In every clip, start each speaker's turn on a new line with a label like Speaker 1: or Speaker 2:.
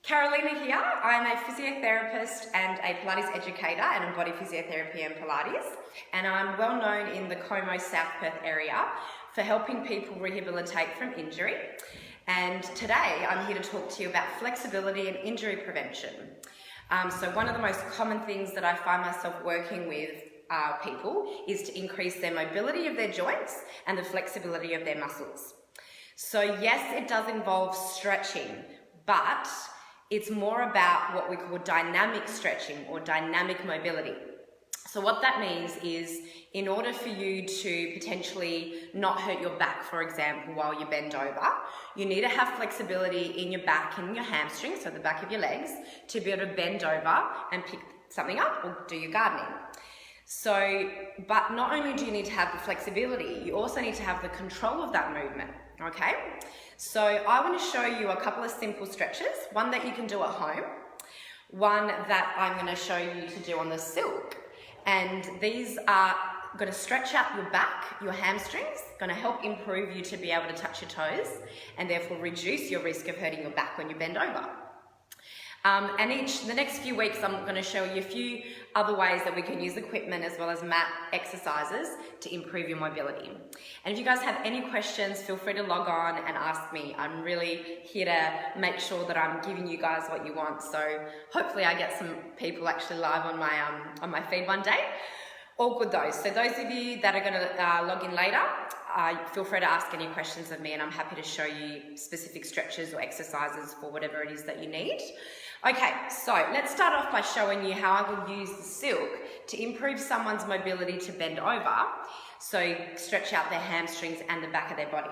Speaker 1: Carolina here. I'm a physiotherapist and a Pilates educator and in body physiotherapy and Pilates, and I'm well known in the Como South Perth area for helping people rehabilitate from injury. And today I'm here to talk to you about flexibility and injury prevention. So one of the most common things that I find myself working with people is to increase their mobility of their joints and the flexibility of their muscles. So yes, it does involve stretching, but it's more about what we call dynamic stretching or dynamic mobility. So what that means is, in order for you to potentially not hurt your back, for example, while you bend over, you need to have flexibility in your back and your hamstrings, so the back of your legs, to be able to bend over and pick something up or do your gardening. So, but not only do you need to have the flexibility, you also need to have the control of that movement, okay? So I want to show you a couple of simple stretches, one that you can do at home, one that I'm going to show you to do on the silk. And these are going to stretch out your back, your hamstrings, going to help improve you to be able to touch your toes and therefore reduce your risk of hurting your back when you bend over. And the next few weeks, I'm going to show you a few other ways that we can use equipment as well as mat exercises to improve your mobility. And if you guys have any questions, feel free to log on and ask me. I'm really here to make sure that I'm giving you guys what you want. So hopefully I get some people actually live on my feed one day. All good though. So those of you that are going to log in later, feel free to ask any questions of me and I'm happy to show you specific stretches or exercises for whatever it is that you need. Okay, so let's start off by showing you how I will use the silk to improve someone's mobility to bend over, so stretch out their hamstrings and the back of their body.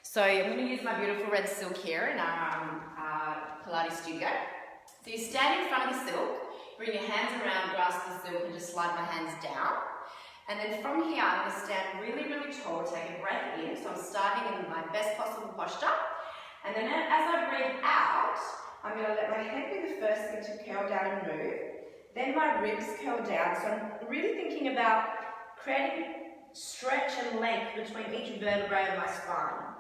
Speaker 1: So I'm going to use my beautiful red silk here in our Pilates studio. So you stand in front of the silk, bring your hands around, grasp the silk and just slide my hands down. And then from here I'm going to stand really, really tall, take a breath in, so I'm starting in my best possible posture. And then as I breathe out, I'm going to let my head be the first thing to curl down and move. Then my ribs curl down. So I'm really thinking about creating stretch and length between each vertebrae of my spine.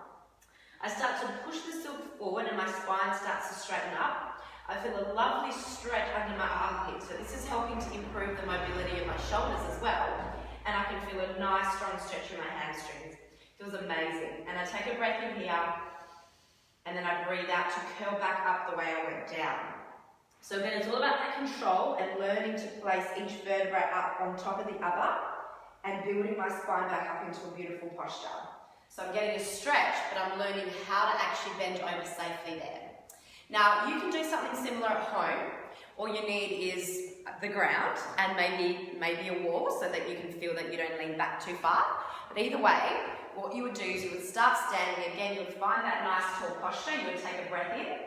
Speaker 1: I start to push the silk forward and my spine starts to straighten up. I feel a lovely stretch under my armpits. So this is helping to improve the mobility of my shoulders as well. And I can feel a nice strong stretch in my hamstrings. Feels amazing. And I take a breath in here. And then I breathe out to curl back up the way I went down. So again, it's all about that control and learning to place each vertebrae up on top of the other and building my spine back up into a beautiful posture. So I'm getting a stretch, but I'm learning how to actually bend over safely there. Now, you can do something similar at home. All you need is the ground and maybe a wall so that you can feel that you don't lean back too far. But either way, what you would do is you would start standing again, you would find that nice tall posture, you would take a breath in,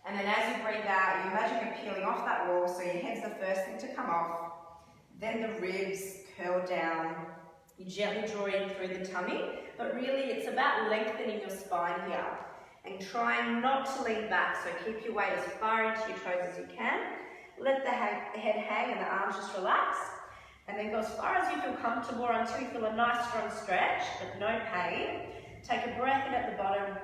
Speaker 1: and then as you breathe out, you imagine you're peeling off that wall, so your head's the first thing to come off, then the ribs curl down, you gently draw in through the tummy, but really it's about lengthening your spine here, and trying not to lean back, so keep your weight as far into your toes as you can, let the head hang and the arms just relax, and then go as far as you feel comfortable or until you feel a nice strong stretch, but no pain. Take a breath in at the bottom,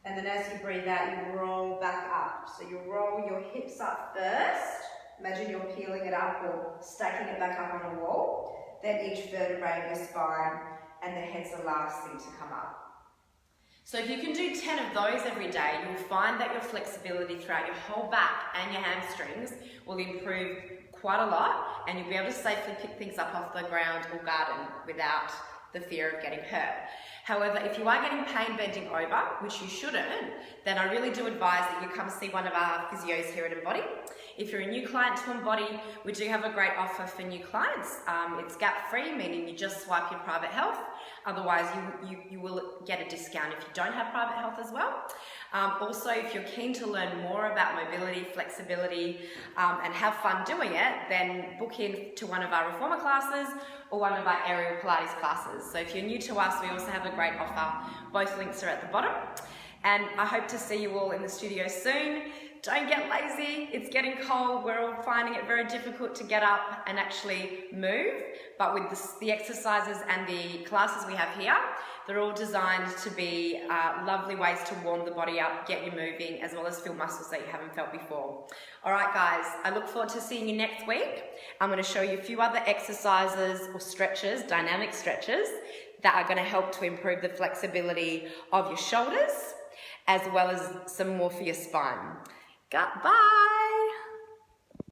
Speaker 1: and then as you breathe out, you roll back up. So you roll your hips up first. Imagine you're peeling it up or stacking it back up on a wall. Then each vertebrae of your spine, and the head's the last thing to come up. So if you can do 10 of those every day, you'll find that your flexibility throughout your whole back and your hamstrings will improve quite a lot, and you'll be able to safely pick things up off the ground or garden without the fear of getting hurt. However, if you are getting pain bending over, which you shouldn't, then I really do advise that you come see one of our physios here at Embody. If you're a new client to Embody, we do have a great offer for new clients. It's gap-free, meaning you just swipe your private health. Otherwise, you will get a discount if you don't have private health as well. Also, if you're keen to learn more about mobility, flexibility, and have fun doing it, then book in to one of our reformer classes or one of our aerial Pilates classes. So if you're new to us, we also have a great offer. Both links are at the bottom. And I hope to see you all in the studio soon. Don't get lazy, it's getting cold, we're all finding it very difficult to get up and actually move, but with the exercises and the classes we have here, they're all designed to be lovely ways to warm the body up, get you moving, as well as feel muscles that you haven't felt before. Alright guys, I look forward to seeing you next week. I'm going to show you a few other exercises or stretches, dynamic stretches, that are going to help to improve the flexibility of your shoulders, as well as some more for your spine. Goodbye.